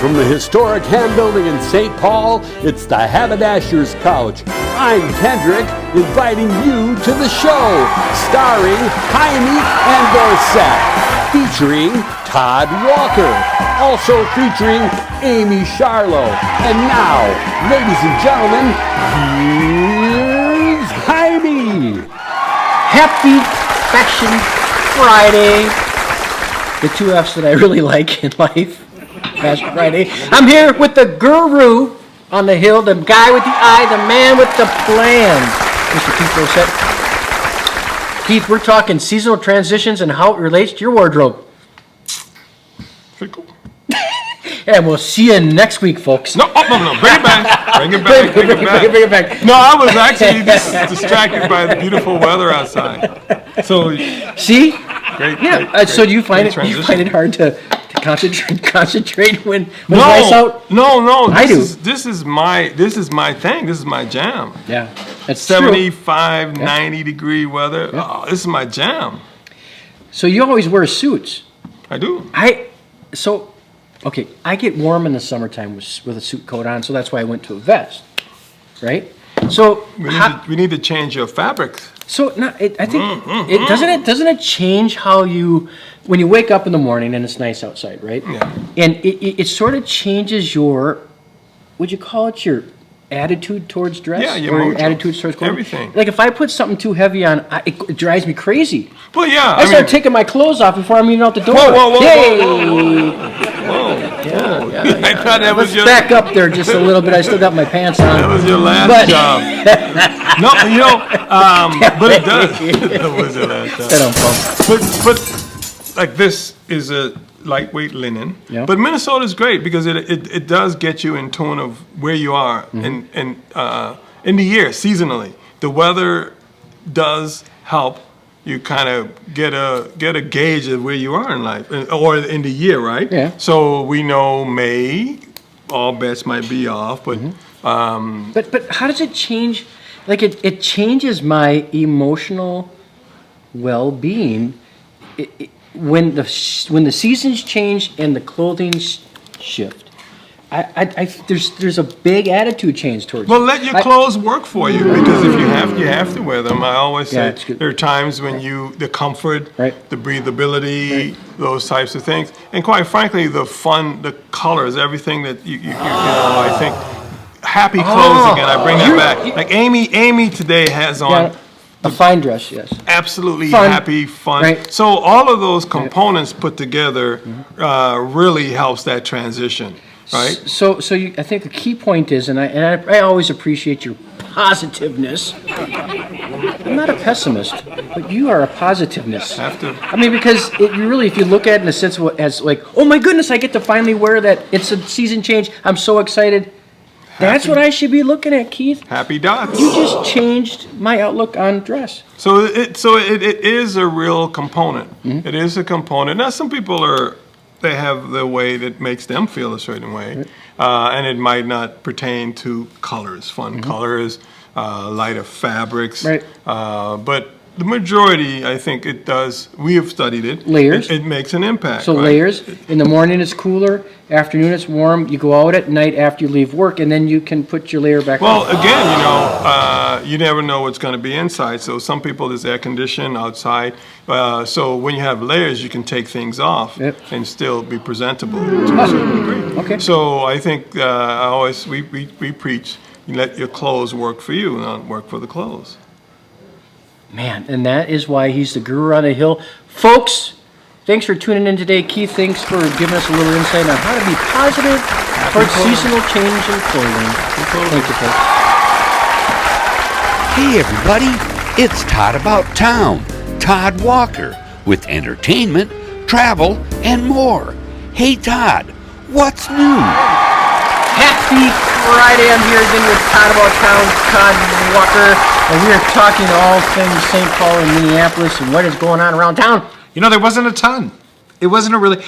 from the historic Ham Building in St. Paul, it's the Haberdasher's Couch. I'm Kendrick, inviting you to the show, starring Heimie and featuring Todd Walker, also featuring Amye Scharlau. And now, ladies and gentlemen, here's Heimie. Happy Fashion Friday. The two F's that I really like in life. Fashion Friday. I'm here with the guru on the hill, the guy with the eye, the man with the plan, Mr. Keith 𝐂𝐽𝐿. Keith, we're talking seasonal transitions and how it relates to your wardrobe. Pretty cool. And we'll see you next week, folks. No, bring it back. Bring it back. No, I was actually distracted by the beautiful weather outside. So, see? Great. So do you find it hard to concentrate when it's nice out? No. I do. This is my thing. This is my jam. Yeah, that's 75, true. 90 degree weather. Yeah. Oh, this is my jam. So you always wear suits. I do. Okay, I get warm in the summertime with a suit coat on, so that's why I went to a vest, right? So we need to change your fabrics. So I think doesn't it change how when you wake up in the morning and it's nice outside, right? Yeah. And it sort of changes your, would you call it your attitude towards dress? Yeah, or your attitude towards clothing? Everything. Like if I put something too heavy on, it drives me crazy. Well, yeah. I start taking my clothes off before I'm even out the door. Whoa. Yeah. I thought that was your... Back up there just a little bit. I still got my pants on. That was your last job. No, but it does. That was your last job. But like this is a lightweight linen. Yeah. But Minnesota is great because it does get you in tune of where you are in the year seasonally. The weather does help you kind of get a gauge of where you are in life or in the year, right? Yeah. So we know May, all bets might be off, but But how does it change? Like it changes my emotional well-being when the seasons change and the clothing shift. There's a big attitude change towards. Well, let your clothes work for you because if you have to wear them. I always say there are times when the comfort, the breathability, those types of things, and quite frankly, the fun, the colors, everything that you know. I think happy clothes again. I bring that back. Like Amye today has on. A fine dress, yes. Absolutely fun. Happy, fun. Right. So all of those components put together really helps that transition. Right. So I think the key point is, and I always appreciate your positiveness. I'm not a pessimist, but you are a positiveness. I mean, because if you look at it in a sense as like, oh my goodness, I get to finally wear that. It's a season change. I'm so excited. That's what I should be looking at, Keith. Happy dots. You just changed my outlook on dress. So it is a real component. Mm-hmm. It is a component. Now some people they have the way that makes them feel a certain way, and it might not pertain to colors, fun colors, lighter fabrics. Right. But the majority, I think it does. We have studied it. Layers. It makes an impact. So layers. In the morning it's cooler. Afternoon it's warm. You go out at night after you leave work, and then you can put your layer back on. Well, again, you never know what's going to be inside. So some people, there's air conditioning outside. So when you have layers, you can take things off and still be presentable to a certain degree. Okay. So I think we preach, you let your clothes work for you, not work for the clothes. Man, and that is why he's the guru on the hill. Folks, thanks for tuning in today. Keith, thanks for giving us a little insight on how to be positive towards seasonal change in clothing. Thank you, folks. Hey, everybody. It's Todd About Town, Todd Walker, with entertainment, travel, and more. Hey, Todd, what's new? Happy Friday. I'm here again with Todd About Town, Todd Walker, and we are talking all things St. Paul and Minneapolis and what is going on around town. There wasn't a ton. It wasn't a really,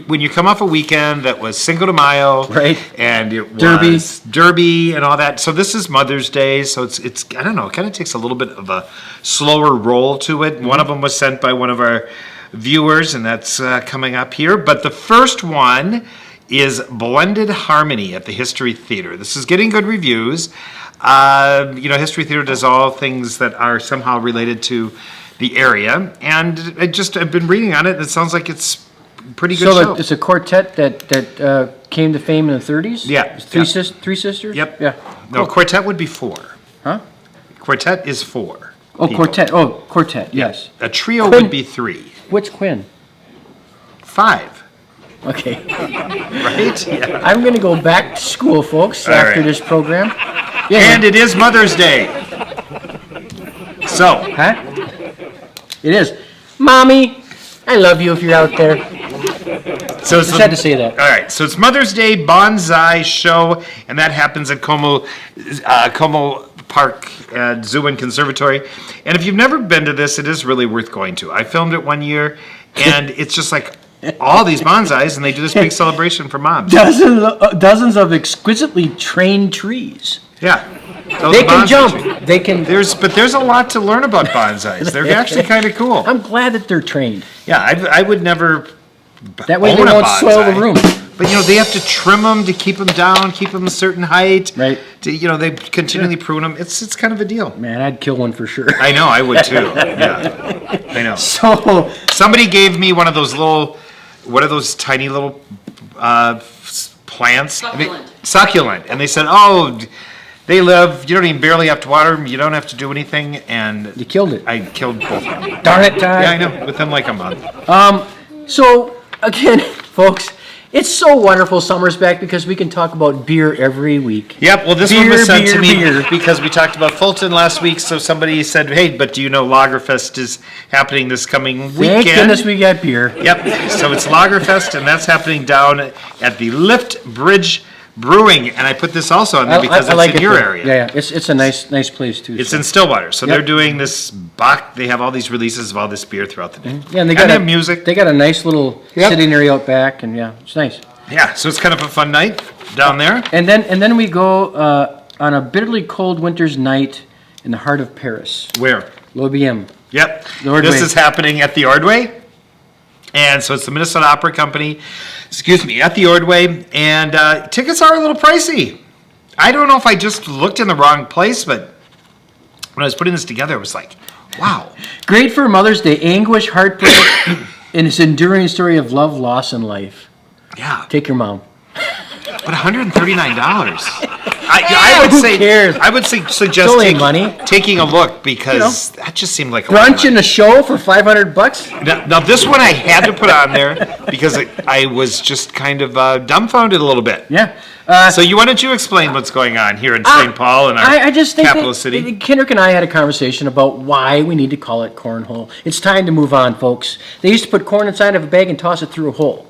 when you come off a weekend that was Cinco de Mayo, right, and it was Derby and all that. So this is Mother's Day, so it's I don't know, it kind of takes a little bit of a slower roll to it. One of them was sent by one of our viewers, and that's coming up here. But the first one is Blended Harmony at the History Theater. This is getting good reviews. History Theater does all things that are somehow related to the area, and I've been reading on it, and it sounds like it's a pretty good show. It's a quartet that came to fame in the 30s? Yeah. Three sisters? Yep. Yeah. No, Cool. quartet would be 4. Huh? Quartet is 4. Oh, people. quartet. Oh, quartet, yes. A trio Quinn. would be 3. Which Quinn? 5. Okay. Right? Yeah. I'm going to go back to school, folks, All after right. this program. And it is Mother's Day. So, Huh? It is. Mommy, I love you if you're out there. so Just had to say that. All right, so it's Mother's Day Bonsai Show, and that happens at Como Park Zoo and Conservatory. And if you've never been to this, it is really worth going to. I filmed it one year, and it's just like all these bonsais, and they do this big celebration for moms. Dozens of exquisitely trained trees. Yeah. Those They are can bonsai jump. trees. They can. There's a lot to learn about bonsais. They're actually kind of cool. I'm glad that they're trained. Yeah, I would never That way they own a won't soil the bonsai. room. But they have to trim them to keep them down, keep them a certain height. Right. They continually prune them. It's kind of a deal. Man, I'd kill one for sure. I know, I would too. Yeah, I know. So, Somebody gave me one of those tiny little plants? Succulent. And they said, oh, they live, you don't even barely have to water them, you don't have to do anything. And you killed it. I killed both of them. Darn it, Todd. Yeah, I know, within like a month. So, again, folks, it's so wonderful summer's back because we can talk about beer every week. Yep, well, this one was sent to me beer. because we talked about Fulton last week, so somebody said, hey, but do you know Lagerfest is happening this coming weekend? Thank goodness we got beer. Yep, so it's Lagerfest, and that's happening down at the Lift Bridge Brewing, and I put this also on there because it's in your there. area. Yeah, it's a nice place too. It's so. in Stillwater, so Yep. they're doing this they have all these releases of all this beer throughout the day. Yeah, and they have music. They got a nice little Yep. sitting area out back, and yeah, it's nice. Yeah, so it's kind of a fun night down there. And then we go on a bitterly cold winter's night in the heart of Paris, Where? L'Obième. Yep. The Ordway. This is happening at the Ordway. And so it's the Minnesota Opera Company, at the Ordway. And tickets are a little pricey. I don't know if I just looked in the wrong place, but when I was putting this together, it was like, wow. Great for Mother's Day, anguish, heartbreak, and its enduring story of love, loss, and life. Yeah, Take your mom. but $139. I would suggest only money. taking a look because that just seemed like a lot of Brunch money. and a show for $500? Now this one I had to put on there because I was just kind of dumbfounded a little bit. Yeah. So why don't you explain what's going on here in St. Paul and our I just think capital that city? Kendrick and I had a conversation about why we need to call it cornhole. It's time to move on, folks. They used to put corn inside of a bag and toss it through a hole,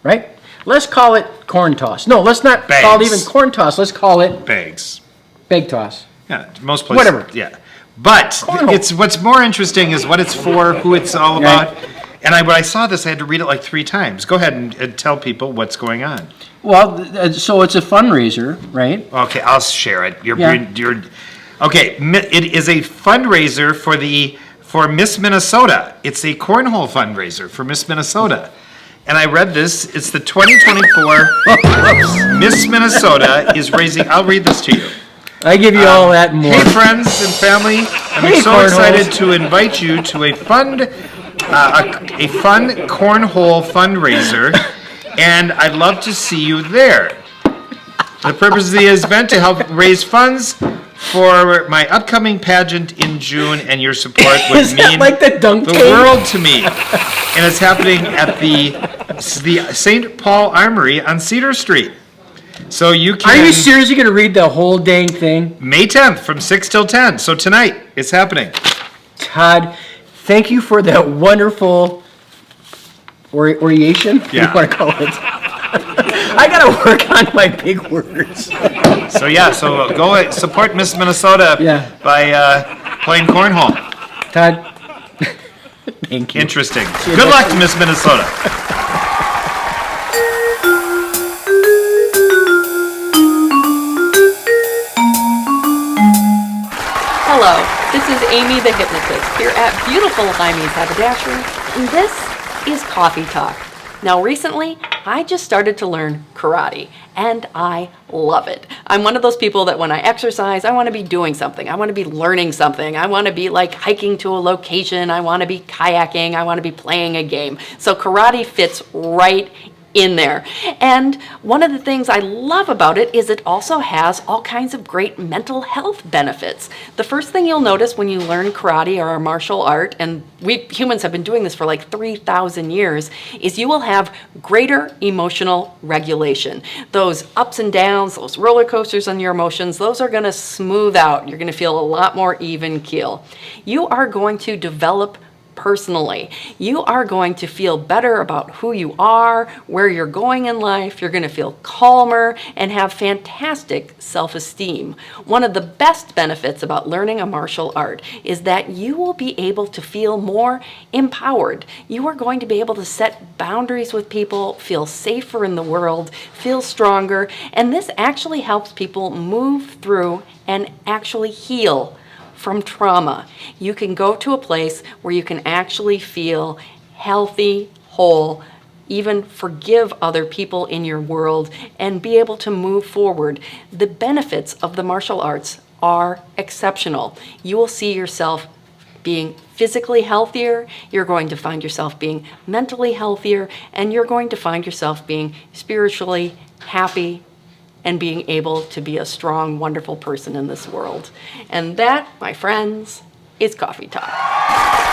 right? Let's call it corn toss. No, let's not call it Bags. even corn toss. Let's call it Bags. bag toss. Yeah, most places. Whatever. Yeah. But Cornhole. it's what's more interesting is what it's for, who it's all about. And when I saw this, I had to read it like 3 times. Go ahead and tell people what's going on. Well, so it's a fundraiser, right? Okay, I'll share it. Yeah. Okay, it is a fundraiser for Miss Minnesota. It's a cornhole fundraiser for Miss Minnesota. And I read this. It's the 2024 Miss Minnesota is raising. I'll read this to you. I give you all that and more. Hey, friends and family! I'm Hey, so cornholes. excited to invite you to a fun cornhole fundraiser, and I'd love to see you there. The purpose of the event to help raise funds for my upcoming pageant in June, and your support would Is that mean like the dunk the tank? world to me. And it's happening at the St. Paul Armory on Cedar Street. So you can. Are you seriously going to read the whole dang thing? May 10th from 6 till 10. So tonight it's happening. Todd, thank you for that wonderful oration. What do Yeah. you want to call it? I got to work on my big words. So go support Miss Minnesota by playing cornhole. Todd, thank you. Interesting. Good luck to Miss Minnesota. Hello, this is Amye the Hypnotist here at beautiful Heimie's Haberdashery, and this is Coffee Talk. Now recently, I just started to learn karate, and I love it. I'm one of those people that when I exercise, I want to be doing something. I want to be learning something. I want to be like hiking to a location. I want to be kayaking. I want to be playing a game. So karate fits right in there. And one of the things I love about it is it also has all kinds of great mental health benefits. The first thing you'll notice when you learn karate or a martial art, and we humans have been doing this for like 3,000 years, is you will have greater emotional regulation. Those ups and downs, those roller coasters on your emotions, those are going to smooth out. You're going to feel a lot more even keel. You are going to develop personally. You are going to feel better about who you are, where you're going in life. You're going to feel calmer and have fantastic self-esteem. One of the best benefits about learning a martial art is that you will be able to feel more empowered. You are going to be able to set boundaries with people, feel safer in the world, feel stronger, and this actually helps people move through and actually heal from trauma. You can go to a place where you can actually feel healthy, whole, even forgive other people in your world, and be able to move forward. The benefits of the martial arts are exceptional. You will see yourself being physically healthier, you're going to find yourself being mentally healthier, and you're going to find yourself being spiritually happy and being able to be a strong, wonderful person in this world. And that, my friends, is coffee talk.